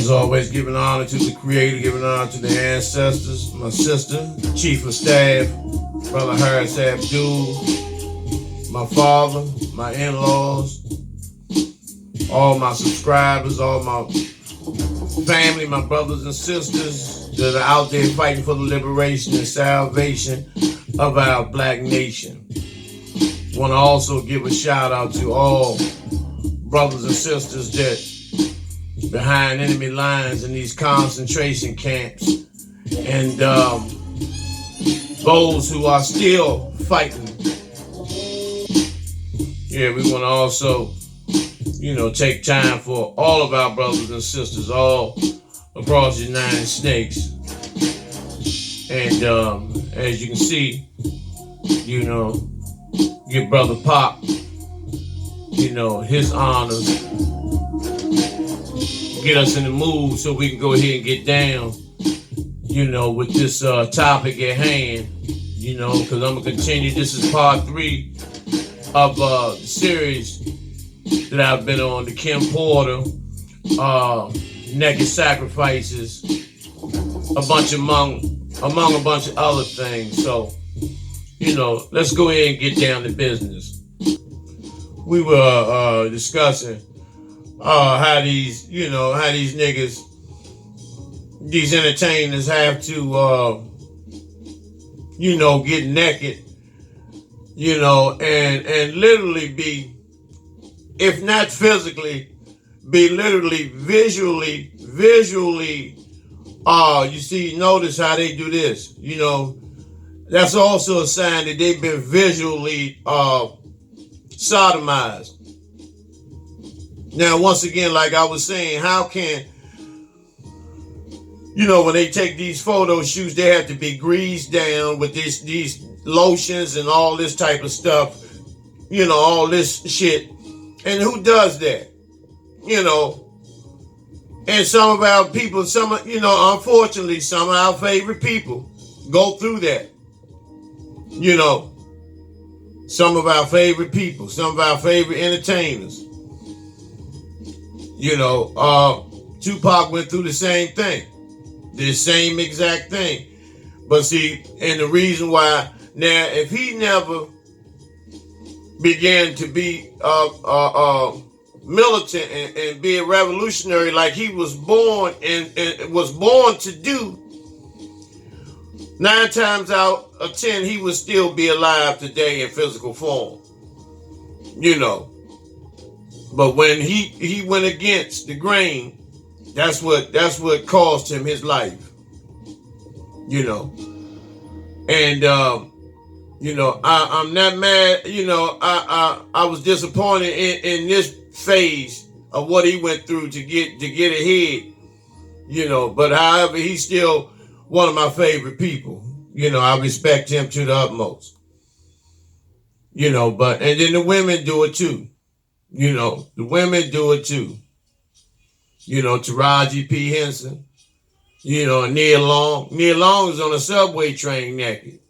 As always, giving honor to the Creator, giving honor to the ancestors, my sister, Chief of Staff, Brother Harris Abdul, my father, my in-laws, all my subscribers, all my family, my brothers and sisters that are out there fighting for the liberation and salvation of our black nation. Want to also give a shout out to all brothers and sisters that behind enemy lines in these concentration camps, and those who are still fighting. Yeah, we want to also, take time for all of our brothers and sisters all across the United States. And as you can see, give Brother Pop, his honors. Get us in the mood so we can go ahead and get down, with this topic at hand, because I'm going to continue. This is part 3 of the series that I've been on, the Kim Porter, naked sacrifices, among a bunch of other things. So, let's go ahead and get down to business. We were discussing how these niggas, these entertainers have to, get naked, and literally be, if not physically, be literally visually, notice how they do this, that's also a sign that they've been visually sodomized. Now, once again, like I was saying, how can, when they take these photo shoots, they have to be greased down with these lotions and all this type of stuff, all this shit. And who does that? And some of our people, unfortunately, some of our favorite people go through that. Some of our favorite people, some of our favorite entertainers. Tupac went through the same thing, the same exact thing. But see, and the reason why, now, if he never began to be militant and be a revolutionary like he was born and was born to do, 9 times out of 10 he would still be alive today in physical form. But when he went against the grain, that's what cost him his life. And I'm not mad. I was disappointed in this phase of what he went through to get ahead. But however, he's still one of my favorite people. I respect him to the utmost. But and then the women do it too. The women do it too. Taraji P. Henson, and Nia Long. Nia Long is on a subway train naked.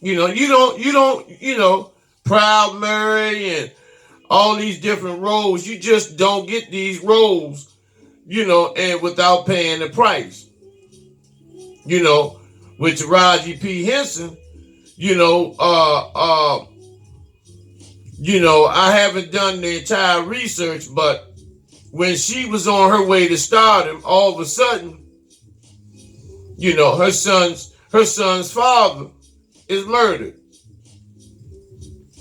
You don't, Proud Mary and all these different roles. You just don't get these roles, and without paying the price. With Taraji P. Henson, I haven't done the entire research, but when she was on her way to stardom, all of a sudden, her son's father is murdered.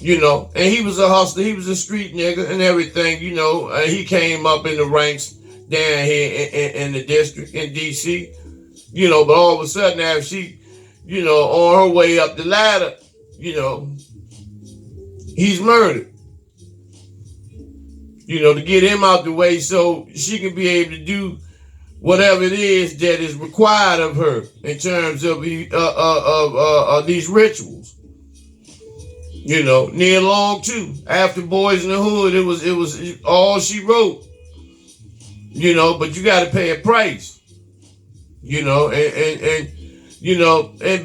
And he was a hustler, he was a street nigga and everything, he came up in the ranks down here in the district in DC, but all of a sudden after she, on her way up the ladder, he's murdered. To get him out the way so she can be able to do whatever it is that is required of her in terms of these rituals. Nia Long too. After Boys in the Hood, it was all she wrote. But you got to pay a price. And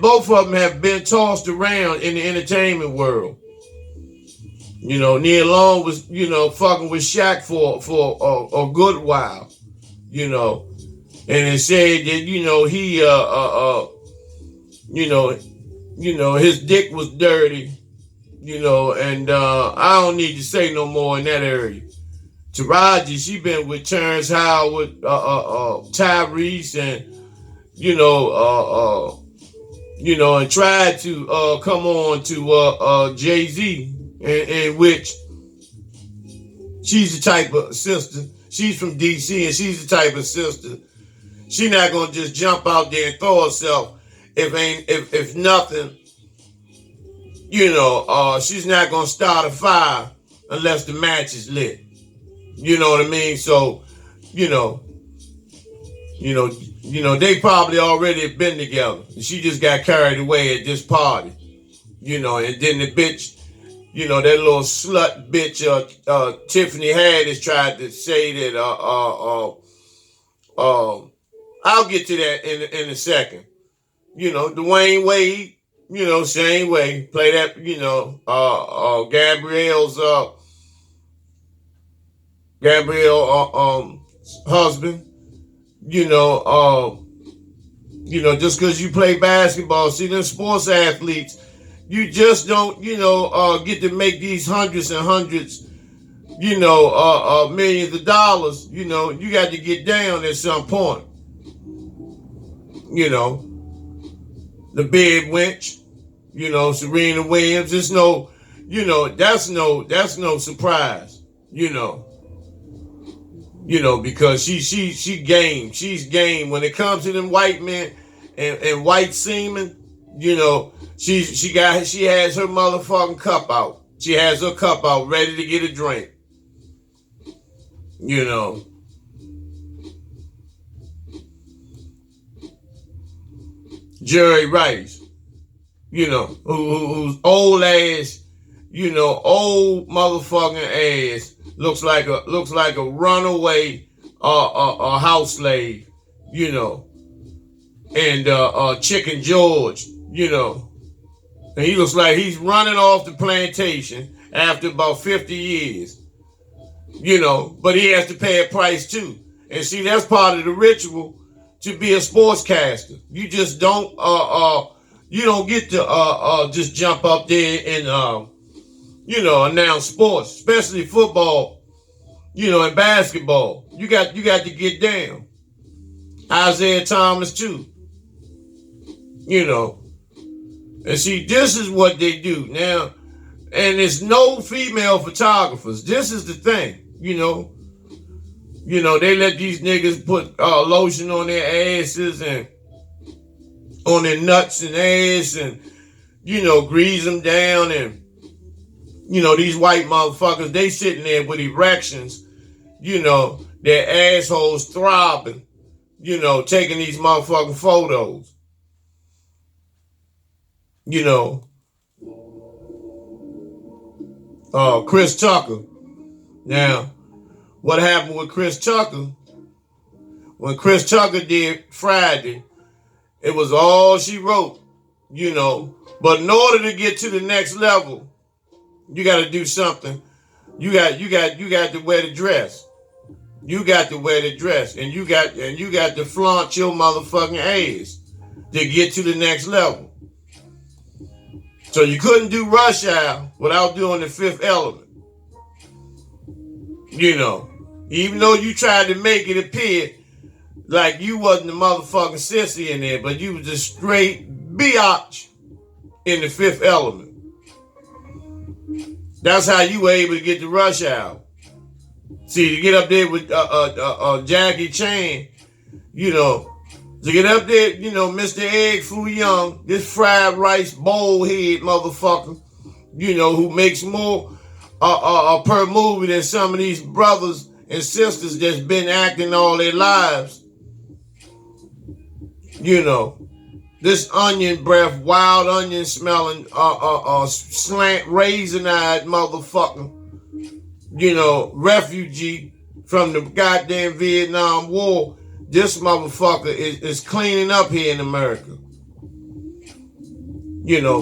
both of them have been tossed around in the entertainment world. Nia Long was, fucking with Shaq for a good while. you know, and it said that, he, his dick was dirty, and I don't need to say no more in that area. Taraji, she been with Terrence Howard, Tyrese, and, and tried to come on to Jay-Z, in which she's the type of sister. She's from DC, and she's the type of sister. She not gonna just jump out there and throw herself if nothing. She's not gonna start a fire unless the match is lit. You know what I mean? So, they probably already been together. She just got carried away at this party. And then the bitch, that little slut bitch, Tiffany Haddish tried to say that, I'll get to that in a second. Dwayne Wade, same way, play that, Gabrielle husband, just because you play basketball, see them sports athletes, you just don't, get to make these hundreds and hundreds, millions of dollars. You got to get down at some point. The bed wench, Serena Williams. It's no, that's no surprise, because she game. She's game. When it comes to them white men and white semen, she has her motherfucking cup out. She has her cup out ready to get a drink. Jerry Rice, who's old ass, old motherfucking ass, looks like a runaway a house slave, and Chicken George, and he looks like he's running off the plantation after about 50 years, but he has to pay a price too. And see, that's part of the ritual to be a sportscaster. You just don't you don't get to just jump up there and announce sports, especially football, and basketball. You got to get down. Isaiah Thomas too. And see, this is what they do now, and there's no female photographers. This is the thing, they let these niggas put lotion on their asses and on their nuts and ass and, grease them down. And, these white motherfuckers, they sitting there with erections, their assholes throbbing, taking these motherfucking photos. Chris Tucker. Now, what happened with Chris Tucker? When Chris Tucker did Friday, it was all she wrote, But in order to get to the next level, you got to do something. You got to wear the dress. You got to wear the dress, and you got to flaunt your motherfucking ass to get to the next level. So you couldn't do Rush Hour without doing The Fifth Element. Even though you tried to make it appear like you wasn't the motherfucking sissy in there, but you was a straight biatch in The Fifth Element. That's how you were able to get the Rush Hour. See, to get up there with Jackie Chan, to get up there, Mr. Egg Foo Young, this fried rice bowl head motherfucker, who makes more per movie than some of these brothers and sisters that's been acting all their lives. This onion breath, wild onion smelling, slant raisin-eyed motherfucker, refugee from the goddamn Vietnam War. This motherfucker is cleaning up here in America.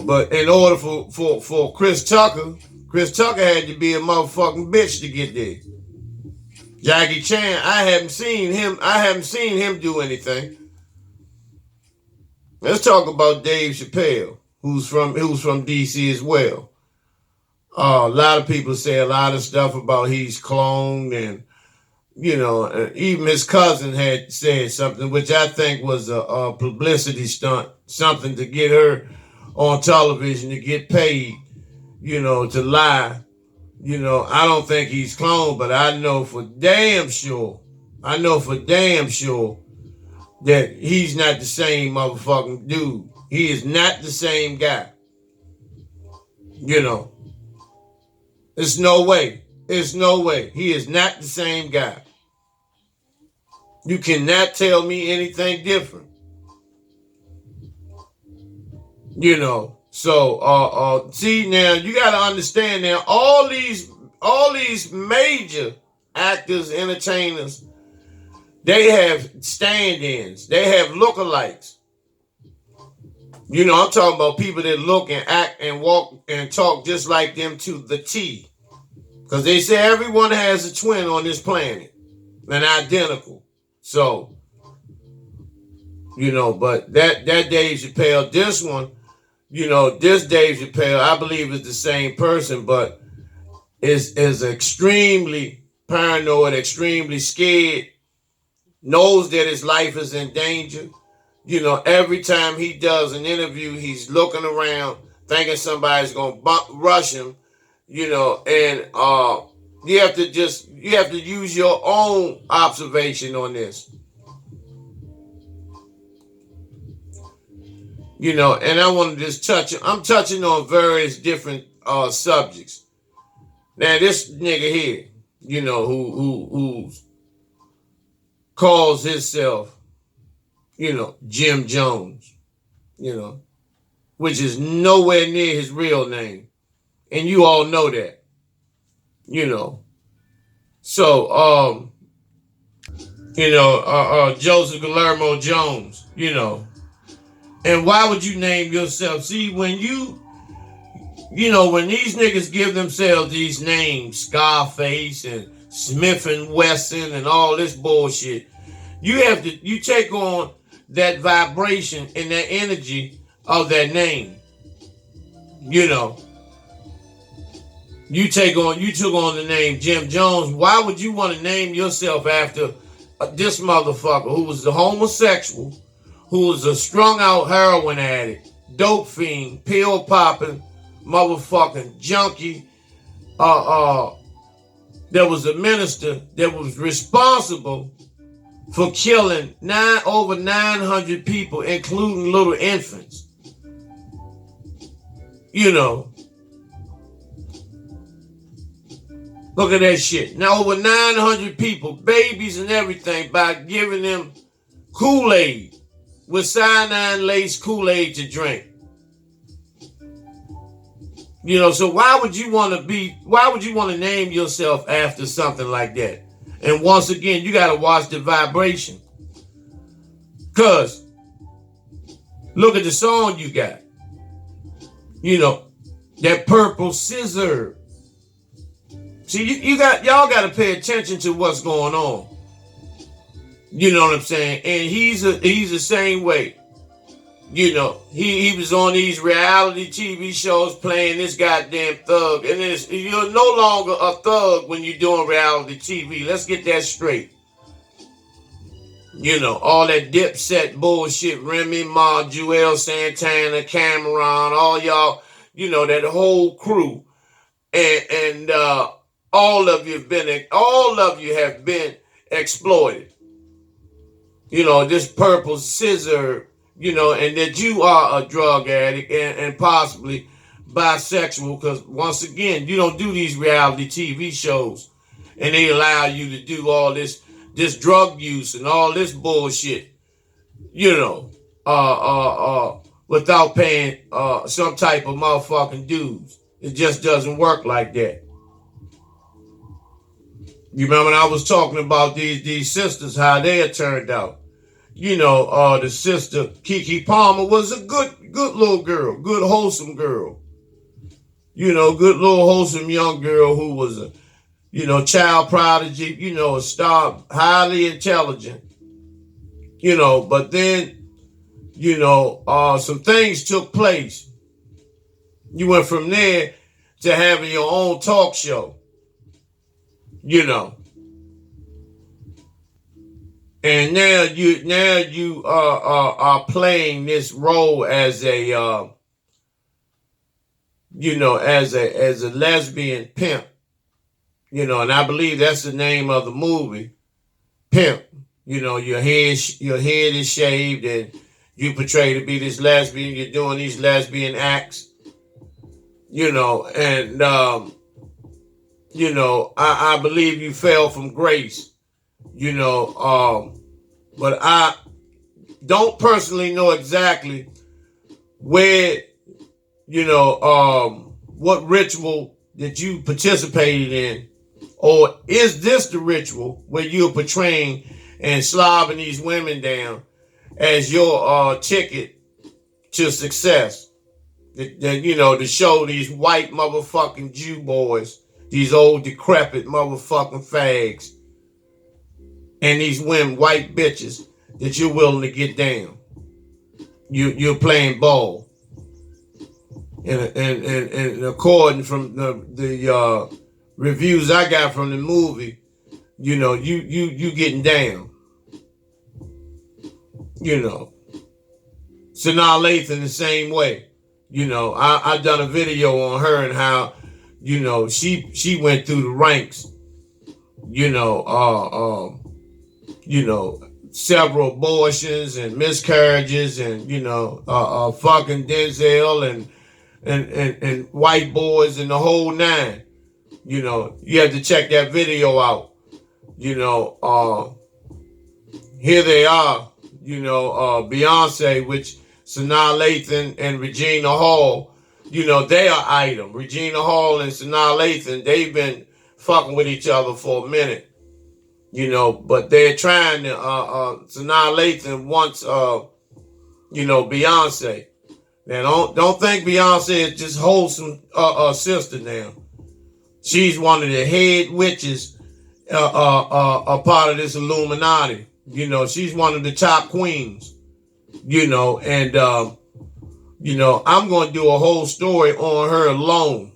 But in order for Chris Tucker had to be a motherfucking bitch to get there. Jackie Chan, I haven't seen him do anything. Let's talk about Dave Chappelle, who's from DC as well. A lot of people say a lot of stuff about he's cloned, and even his cousin had said something, which I think was a publicity stunt, something to get her on television to get paid, to lie. I don't think he's cloned, but I know for damn sure that he's not the same motherfucking dude. He is not the same guy. There's no way. There's no way. He is not the same guy. You cannot tell me anything different. So see, now you got to understand now, all these major actors, entertainers, they have stand-ins. They have lookalikes. I'm talking about people that look and act and walk and talk just like them to the T. Because they say everyone has a twin on this planet. And identical. So, but that Dave Chappelle, this one, this Dave Chappelle, I believe is the same person, but is extremely paranoid, extremely scared, knows that his life is in danger. Every time he does an interview, he's looking around, thinking somebody's going to rush him, and you have to use your own observation on this. And I want to just I'm touching on various different subjects. Now, this nigga here, who calls himself, Jim Jones, which is nowhere near his real name. And you all know that. So, Joseph Guillermo Jones, and why would you name yourself? See, when when these niggas give themselves these names, Scarface and Smith and Wesson and all this bullshit, you take on that vibration and that energy of that name. You took on the name Jim Jones. Why would you want to name yourself after this motherfucker who was the homosexual, who was a strung out heroin addict, dope fiend, pill popping, motherfucking junkie, there was a minister that was responsible for killing over 900 people, including little infants. Look at that shit. Now over 900 people, babies and everything, by giving them Kool-Aid, with cyanide-laced Kool-Aid to drink. So why would you want to name yourself after something like that? And once again, you got to watch the vibration. Because look at the song you got. That Purple Scissor. See, y'all got to pay attention to what's going on. You know what I'm saying? And he's the same way. He was on these reality TV shows playing this goddamn thug. And you're no longer a thug when you're doing reality TV. Let's get that straight. All that Dipset bullshit, Remy Ma, Joel Santana, Cameron, all y'all, that whole crew. And all of you have been exploited. This Purple Scissor, and that you are a drug addict and possibly bisexual, because once again, you don't do these reality TV shows and they allow you to do all this drug use and all this bullshit, without paying some type of motherfucking dues. It just doesn't work like that. You remember when I was talking about these sisters, how they had turned out. The sister, Keke Palmer, was a good little girl, good wholesome girl. Good little wholesome young girl who was child prodigy, a star, highly intelligent, but then, some things took place. You went from there to having your own talk show, and now you are playing this role as a as a lesbian pimp, and I believe that's the name of the movie, Pimp. Your head is shaved and you portray to be this lesbian. You're doing these lesbian acts, and I believe you fell from grace, but I don't personally know exactly where, what ritual that you participated in, or is this the ritual where you're portraying and slobbing these women down as your ticket to success? To show these white motherfucking Jew boys, these old decrepit motherfucking fags, and these women, white bitches, that you're willing to get down. You're playing ball. And according from the reviews I got from the movie, you getting down. Sanaa Lathan the same way. I done a video on her and how, she went through the ranks. Several abortions and miscarriages and fucking Denzel and white boys and the whole nine. You have to check that video out. Here they are. Beyonce, which Sanaa Lathan and Regina Hall, they are item. Regina Hall and Sanaa Lathan, they've been fucking with each other for a minute. But they're trying to, Sanaa Lathan wants, Beyonce. Now, don't think Beyonce is just wholesome sister now. She's one of the head witches, a part of this Illuminati. She's one of the top queens, and, I'm going to do a whole story on her alone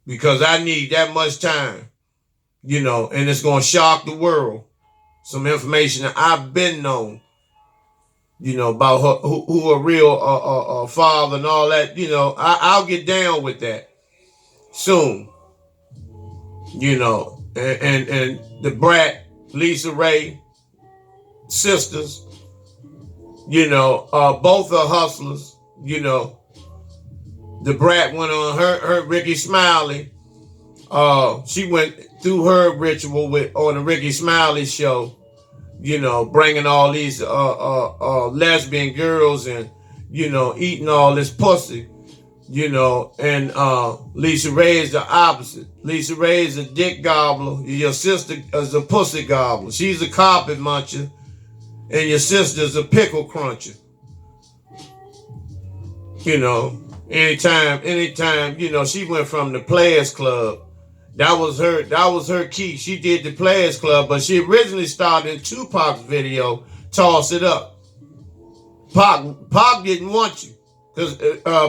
because I need that much time, and it's going to shock the world. Some information that I've been known, about her, who a real father and all that, I'll get down with that soon, and the brat, Lisa Ray, sisters, both are hustlers, the brat went on her Ricky Smiley, she went through her ritual on the Ricky Smiley show, bringing all these lesbian girls and, eating all this pussy, and Lisa Ray is the opposite. Lisa Ray is a dick gobbler. Your sister is a pussy gobbler. She's a carpet muncher, and your sister's a pickle cruncher. Anytime, she went from the Players Club. That was her key. She did the Players Club, but she originally started in Tupac's video, Toss It Up. Pac didn't want you, because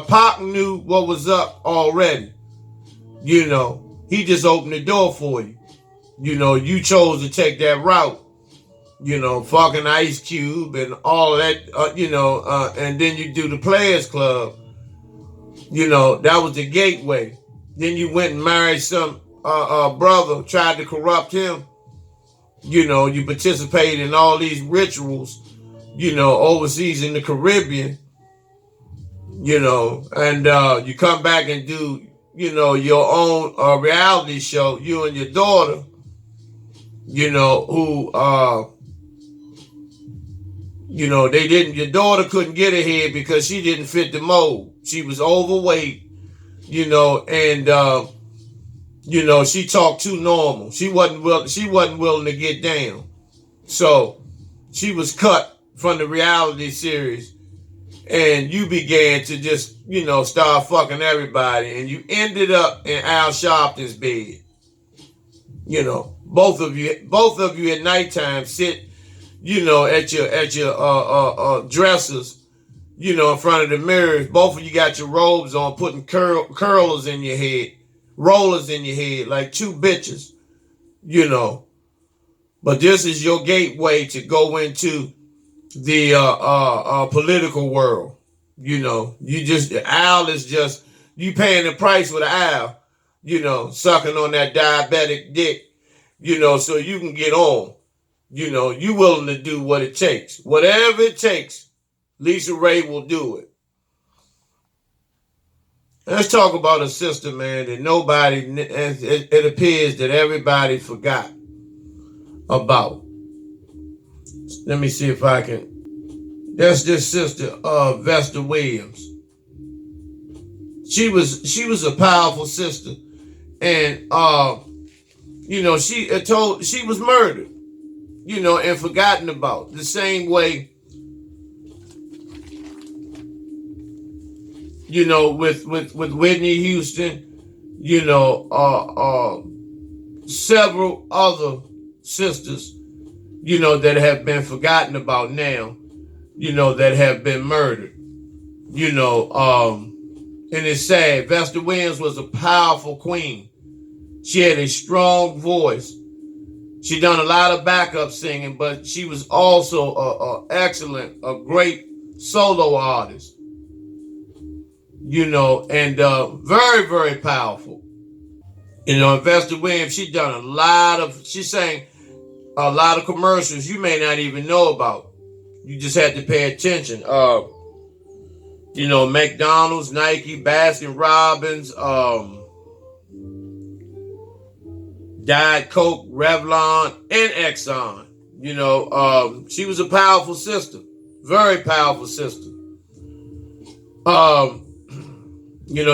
Pac knew what was up already. He just opened the door for you. You chose to take that route. Fucking Ice Cube and all that, and then you do the Players Club. That was the gateway. Then you went and married some brother, tried to corrupt him. You participated in all these rituals, overseas in the Caribbean, and you come back and do, your own reality show, you and your daughter, who, your daughter couldn't get ahead because she didn't fit the mold. She was overweight, and, she talked too normal. She wasn't willing to get down. So she was cut from the reality series, and you began to just, start fucking everybody, and you ended up in Al Sharpton's bed. You know, both of you at nighttime sit, at your dressers, in front of the mirrors. Both of you got your robes on, putting curlers in your head, rollers in your head, like two bitches, you know. But this is your gateway to go into the political world. The owl is just, you paying the price with the owl, sucking on that diabetic dick, so you can get on. You willing to do what it takes. Whatever it takes, Lisa Ray will do it. Let's talk about a sister, man, that it appears that everybody forgot about. Let me see if I can. That's this sister, Vesta Williams. She was a powerful sister, and she was murdered, and forgotten about. The same way, with Whitney Houston, several other sisters, that have been forgotten about now, that have been murdered, and it's sad. Vesta Williams was a powerful queen. She had a strong voice. She done a lot of backup singing, but she was also a great solo artist, and very, very powerful. Vesta Williams, she sang a lot of commercials you may not even know about. You just had to pay attention. McDonald's, Nike, Baskin Robbins, Diet Coke, Revlon, and Exxon. She was a powerful sister, very powerful sister.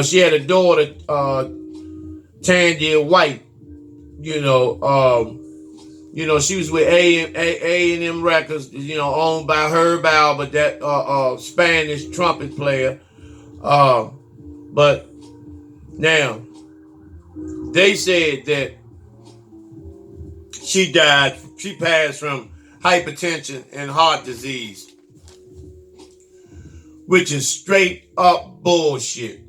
She had a daughter, Tandia White. She was with A&M Records, owned by Herb Albert, that Spanish trumpet player. But now, they said that she passed from hypertension and heart disease, which is straight up bullshit.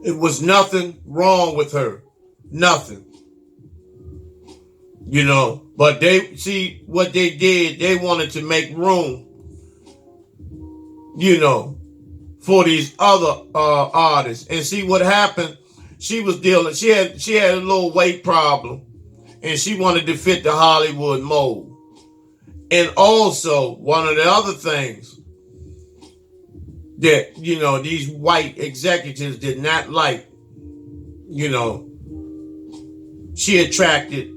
It was nothing wrong with her. Nothing. But what they did, they wanted to make room, for these other artists. And see what happened, she had a little weight problem, and she wanted to fit the Hollywood mold. And also, one of the other things that, these white executives did not like, she attracted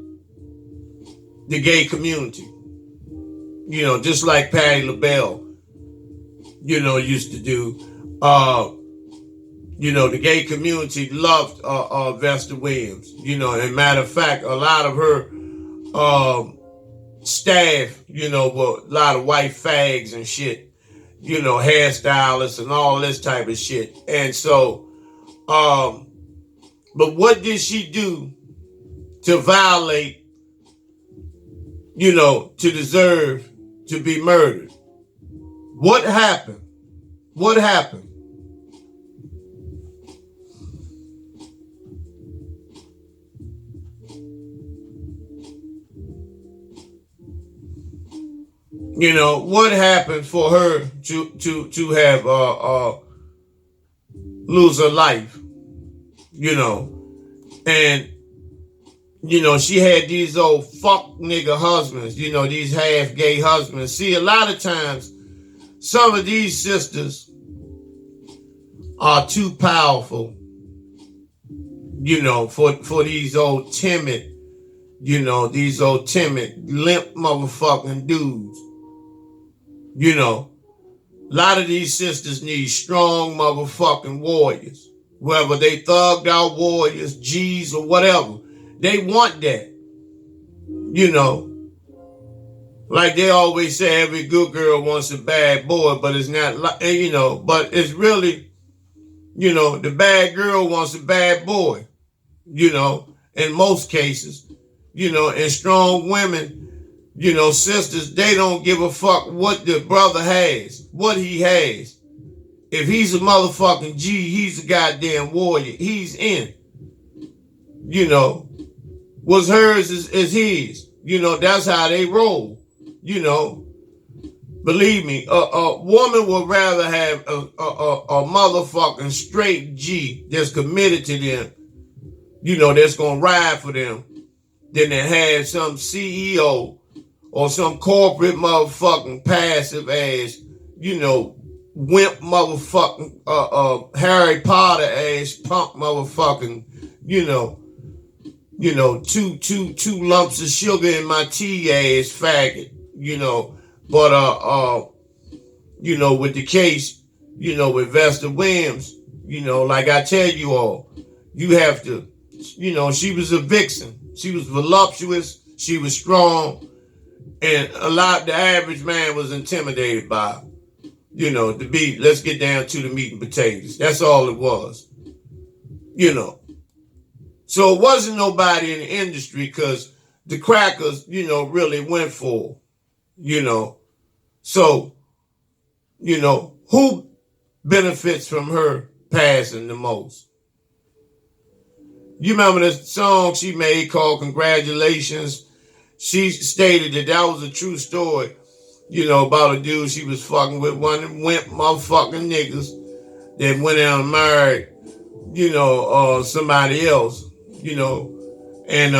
the gay community, just like Patti LaBelle, used to do. The gay community loved Vesta Williams, and matter of fact, a lot of her staff, were a lot of white fags and shit, hairstylists and all this type of shit. And so, but what did she do to violate, to deserve to be murdered? What happened? What happened? What happened for her to have lose her life? And she had these old fuck nigga husbands, these half gay husbands. See, a lot of times, some of these sisters are too powerful, for these old timid, limp motherfucking dudes. A lot of these sisters need strong motherfucking warriors. Whether they thugged out warriors, G's, or whatever. They want that. Like they always say, every good girl wants a bad boy, but it's not like, but it's really, the bad girl wants a bad boy. in most cases, and strong women, sisters, they don't give a fuck what the brother has, what he has. If he's a motherfucking G, he's a goddamn warrior. He's in. What's hers is his. That's how they roll. Believe me, a woman would rather have a motherfucking straight G that's committed to them, that's gonna ride for them, than to have some CEO or some corporate motherfucking passive ass, wimp motherfucking Harry Potter ass punk motherfucking, two lumps of sugar in my tea ass faggot, But with the case, with Vesta Williams, like I tell you all, you have to, she was a vixen. She was voluptuous, she was strong, and the average man was intimidated by her. Let's get down to the meat and potatoes. That's all it was. So it wasn't nobody in the industry because the crackers, really went for her. So, who benefits from her passing the most? You remember the song she made called Congratulations? She stated that was a true story, about a dude she was fucking with, one of them wimp motherfucking niggas that went out and married, somebody else, and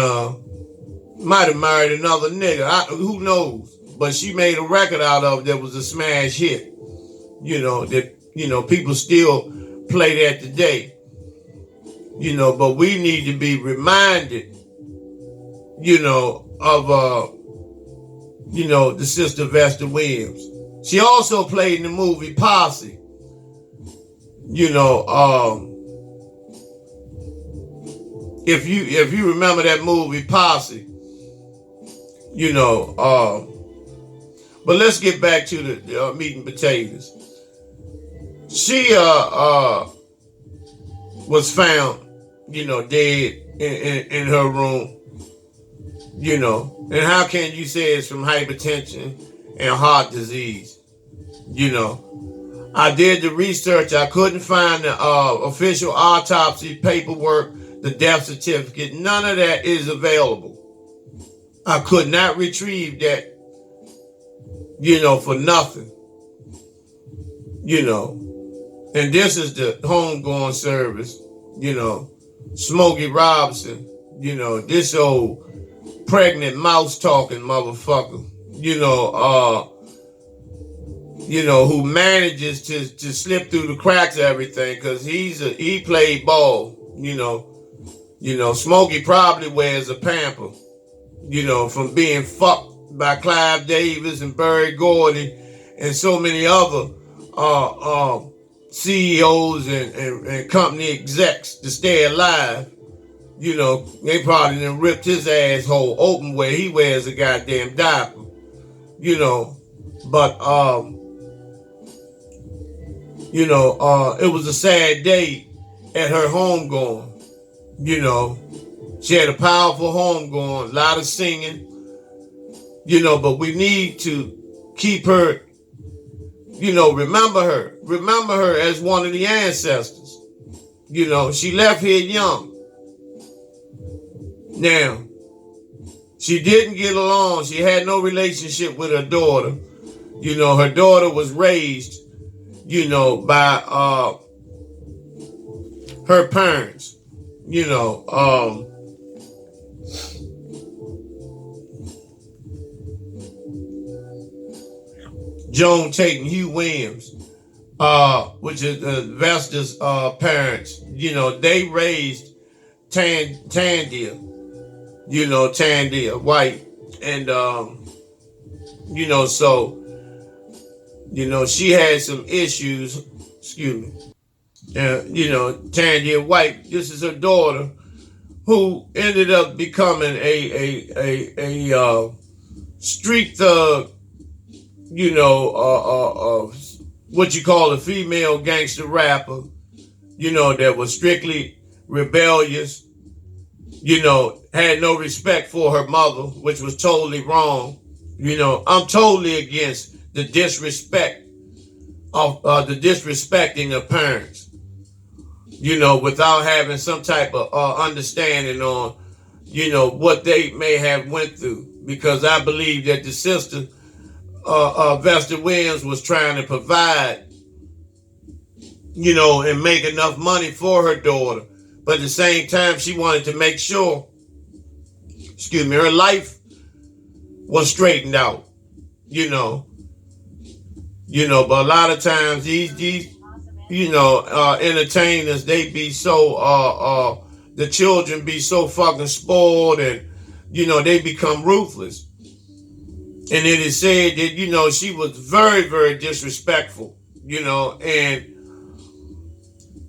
might have married another nigga. Who knows? But she made a record out of it that was a smash hit, that, people still play that today. But we need to be reminded, of, the sister Vesta Williams. She also played in the movie Posse. If you remember that movie Posse, but let's get back to the meat and potatoes. She was found, dead in her room. And how can you say it's from hypertension and heart disease? I did the research. I couldn't find the official autopsy paperwork, the death certificate. None of that is available. I could not retrieve that, for nothing. And this is the homegoing service, Smokey Robinson, this old pregnant mouse talking motherfucker, who manages to slip through the cracks of everything because he played ball, Smokey probably wears a pamper, from being fucked by Clive Davis and Berry Gordy and so many other CEOs and company execs to stay alive. They probably done ripped his asshole open where he wears a goddamn diaper. But it was a sad day at her homegoing. She had a powerful homegoing, a lot of singing, but we need to keep her, remember her as one of the ancestors. She left here young. Now, she didn't get along. She had no relationship with her daughter. Her daughter was raised, by her parents. Joan Tate and Hugh Williams, which is Vesta's parents. They raised Tandia. Tandia White, and so she had some issues. Excuse me. Tandia White. This is her daughter, who ended up becoming a street thug. What you call a female gangster rapper. That was strictly rebellious. had no respect for her mother, which was totally wrong. I'm totally against the disrespect of the disrespecting of parents. Without having some type of understanding on, what they may have went through. Because I believe that the sister, Vesta Williams, was trying to provide, and make enough money for her daughter. But at the same time, she wanted to make sure, her life was straightened out, but a lot of times these entertainers, they be so, the children be so fucking spoiled, and, they become ruthless. And it is said that, she was very, very disrespectful, and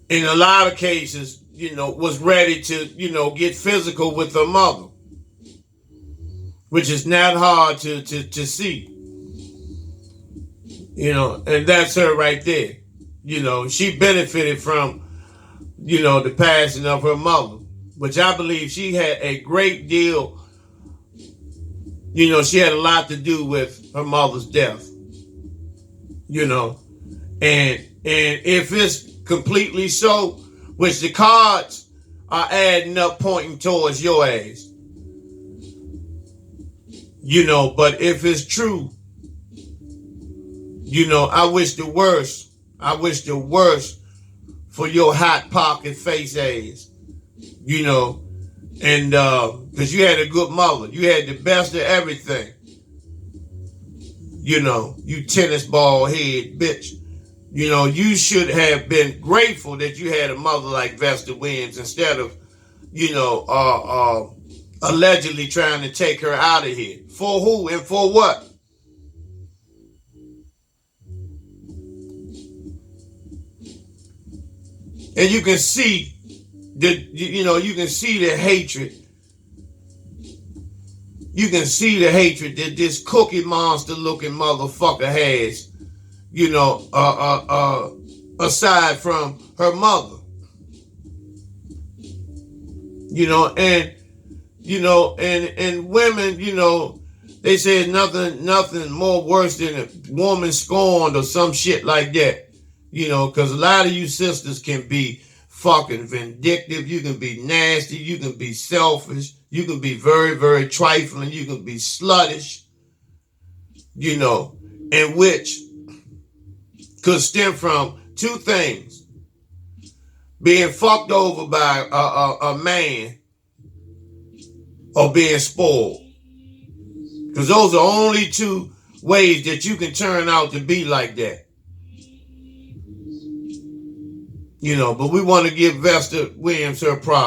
in a lot of cases, was ready to, get physical with her mother, which is not hard to see, and that's her right there. She benefited from, the passing of her mother, which I believe she had a great deal, she had a lot to do with her mother's death, and if it's completely so, which the cards are adding up pointing towards your ass, but if it's true, I wish the worst. I wish the worst for your hot pocket face ass, and because you had a good mother. You had the best of everything. You tennis ball head bitch. You should have been grateful that you had a mother like Vesta Williams instead of, allegedly trying to take her out of here. For who and for what? And you can see you can see the hatred. You can see the hatred that this Cookie Monster looking motherfucker has, aside from her mother. And women, they say nothing more worse than a woman scorned or some shit like that. Because a lot of you sisters can be fucking vindictive. You can be nasty. You can be selfish. You can be very, very trifling. You can be sluttish, and which could stem from two things: being fucked over by a man or being spoiled. Because those are only two ways that you can turn out to be like that. But we want to give Vesta Williams her props.